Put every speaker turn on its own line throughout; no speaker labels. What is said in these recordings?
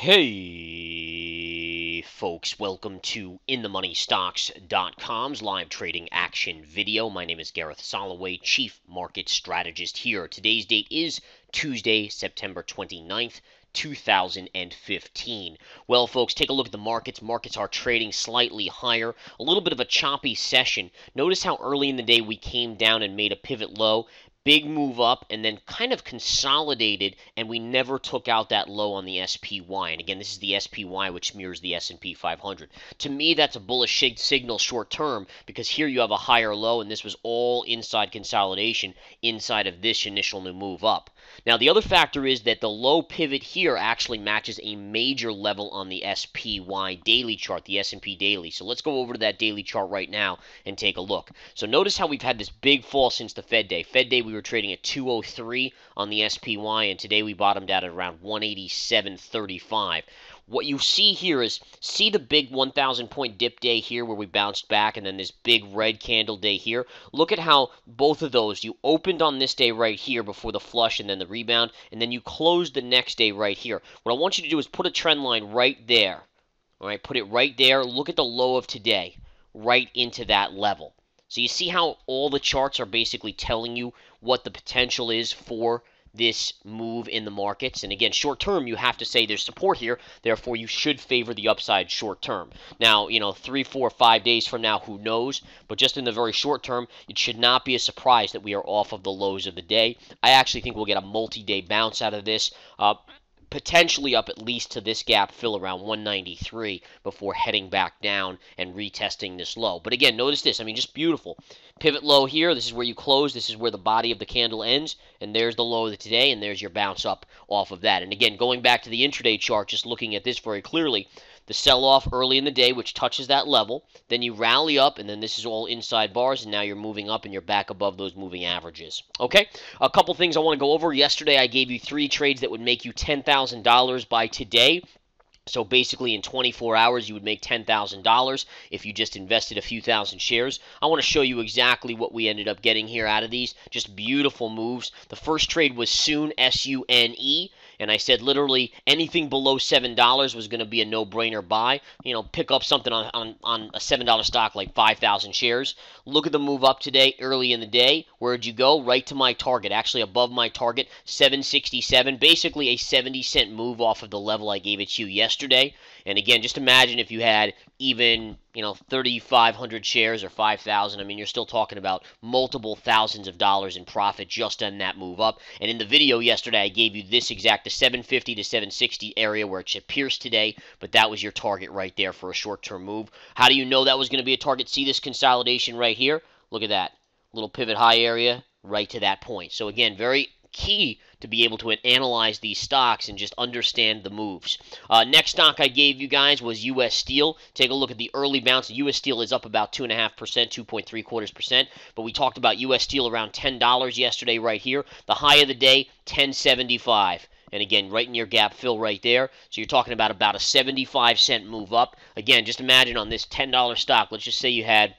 Hey folks, welcome to InTheMoneyStocks.com's live trading action video. My name is Gareth Soloway, Chief Market Strategist here. Today's date is Tuesday, September 29th, 2015. Well, folks, take a look at the markets. Markets are trading slightly higher, a little bit of a choppy session. Notice how early in the day we came down and made a pivot low. Big move up and then kind of consolidated, and we never took out that low on the SPY. And again, this is the SPY, which mirrors the S&P 500. To me, that's a bullish signal short term, because here you have a higher low, and this was all inside consolidation inside of this initial new move up. Now, the other factor is that the low pivot here actually matches a major level on the SPY daily chart, the S&P daily. So let's go over to that daily chart right now and take a look. So notice how we've had this big fall since the Fed day. Fed day, we were trading at 203 on the SPY, and today we bottomed out at around 187.35. What you see here is, see the big 1,000 point dip day here where we bounced back, and then this big red candle day here. Look at how both of those, you opened on this day right here before the flush and then the rebound, and then you closed the next day right here. What I want you to do is put a trend line right there. All right, put it right there. Look at the low of today, right into that level. So you see how all the charts are basically telling you what the potential is for this move in the markets. And again, short term, you have to say there's support here, therefore you should favor the upside short term. Now, 3, 4, 5 days from now, who knows? But just in the very short term, it should not be a surprise that we are off of the lows of the day. I actually think we'll get a multi-day bounce out of this. Potentially up at least to this gap fill around 193 before heading back down and retesting this low. But again, notice this. I mean, just beautiful. Pivot low here. This is where you close. This is where the body of the candle ends. And there's the low of today, and there's your bounce up off of that. And again, going back to the intraday chart, just looking at this very clearly, the sell-off early in the day, which touches that level, then you rally up, and then this is all inside bars, and now you're moving up, and you're back above those moving averages. Okay, a couple things I want to go over. Yesterday, I gave you 3 trades that would make you $10,000 by today. So basically in 24 hours, you would make $10,000 if you just invested a few thousand shares. I want to show you exactly what we ended up getting here out of these. Just beautiful moves. The first trade was Sune, S-U-N-E. And I said literally anything below $7 was going to be a no-brainer buy. Pick up something on a $7 stock like 5,000 shares. Look at the move up today, early in the day. Where'd you go? Right to my target. Actually above my target, 767. Basically a 70-cent move off of the level I gave it to you yesterday. And again, just imagine if you had even 3,500 shares or 5,000. I mean, you're still talking about multiple thousands of dollars in profit just on that move up. And in the video yesterday, I gave you this exact, the 750 to 760 area where it should pierce today, but that was your target right there for a short-term move. How do you know that was going to be a target? See this consolidation right here? Look at that. Little pivot high area right to that point. So again, very key to be able to analyze these stocks and just understand the moves. Next stock I gave you guys was U.S. Steel. Take a look at the early bounce. U.S. Steel is up about 2.5%, 2.75%, but we talked about U.S. Steel around $10 yesterday right here. The high of the day, $10.75. And again, right in your gap fill right there. So you're talking about a 75-cent move up. Again, just imagine on this $10 stock, let's just say you had,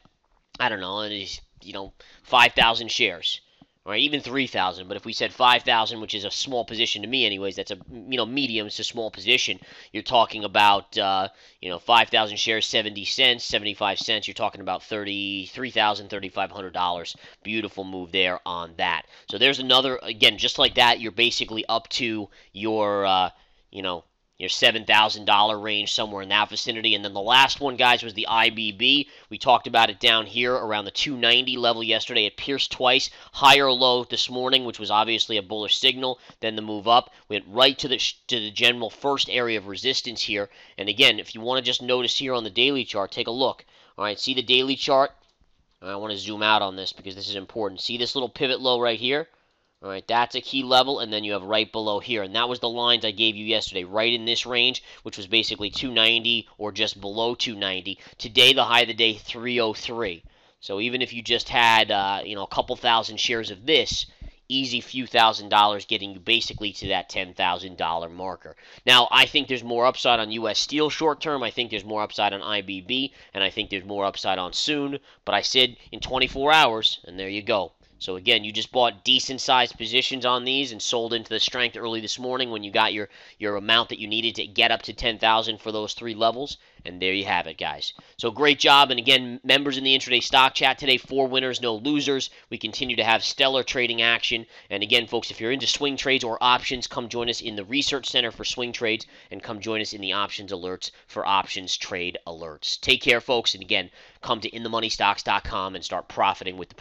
I don't know, 5,000 shares. Or even 3,000, but if we said 5,000, which is a small position to me anyways, that's a, medium, it's a small position. You're talking about, 5,000 shares, 70 cents, 75 cents. You're talking about $33,000, $3,500. Beautiful move there on that. So there's another, again, just like that, you're basically up to your, your $7,000 range, somewhere in that vicinity. And then the last one, guys, was the IBB. We talked about it down here around the 290 level yesterday. It pierced twice, higher low this morning, which was obviously a bullish signal. Then the move up went right to the general first area of resistance here. And again, if you want to just notice here on the daily chart, take a look. All right, see the daily chart? I want to zoom out on this because this is important. See this little pivot low right here? All right, that's a key level, and then you have right below here. And that was the lines I gave you yesterday, right in this range, which was basically 290 or just below 290. Today, the high of the day, 303. So even if you just had, a couple thousand shares of this, easy few $1,000s getting you basically to that $10,000 marker. Now, I think there's more upside on U.S. Steel short term. I think there's more upside on IBB, and I think there's more upside on Sune. But I said in 24 hours, and there you go. So again, you just bought decent sized positions on these and sold into the strength early this morning when you got your amount that you needed to get up to 10,000 for those 3 levels. And there you have it, guys. So great job. And again, members in the intraday stock chat today, 4 winners, no losers. We continue to have stellar trading action. And again, folks, if you're into swing trades or options, come join us in the Research Center for swing trades and come join us in the options alerts for options trade alerts. Take care, folks. And again, come to inthemoneystocks.com and start profiting with the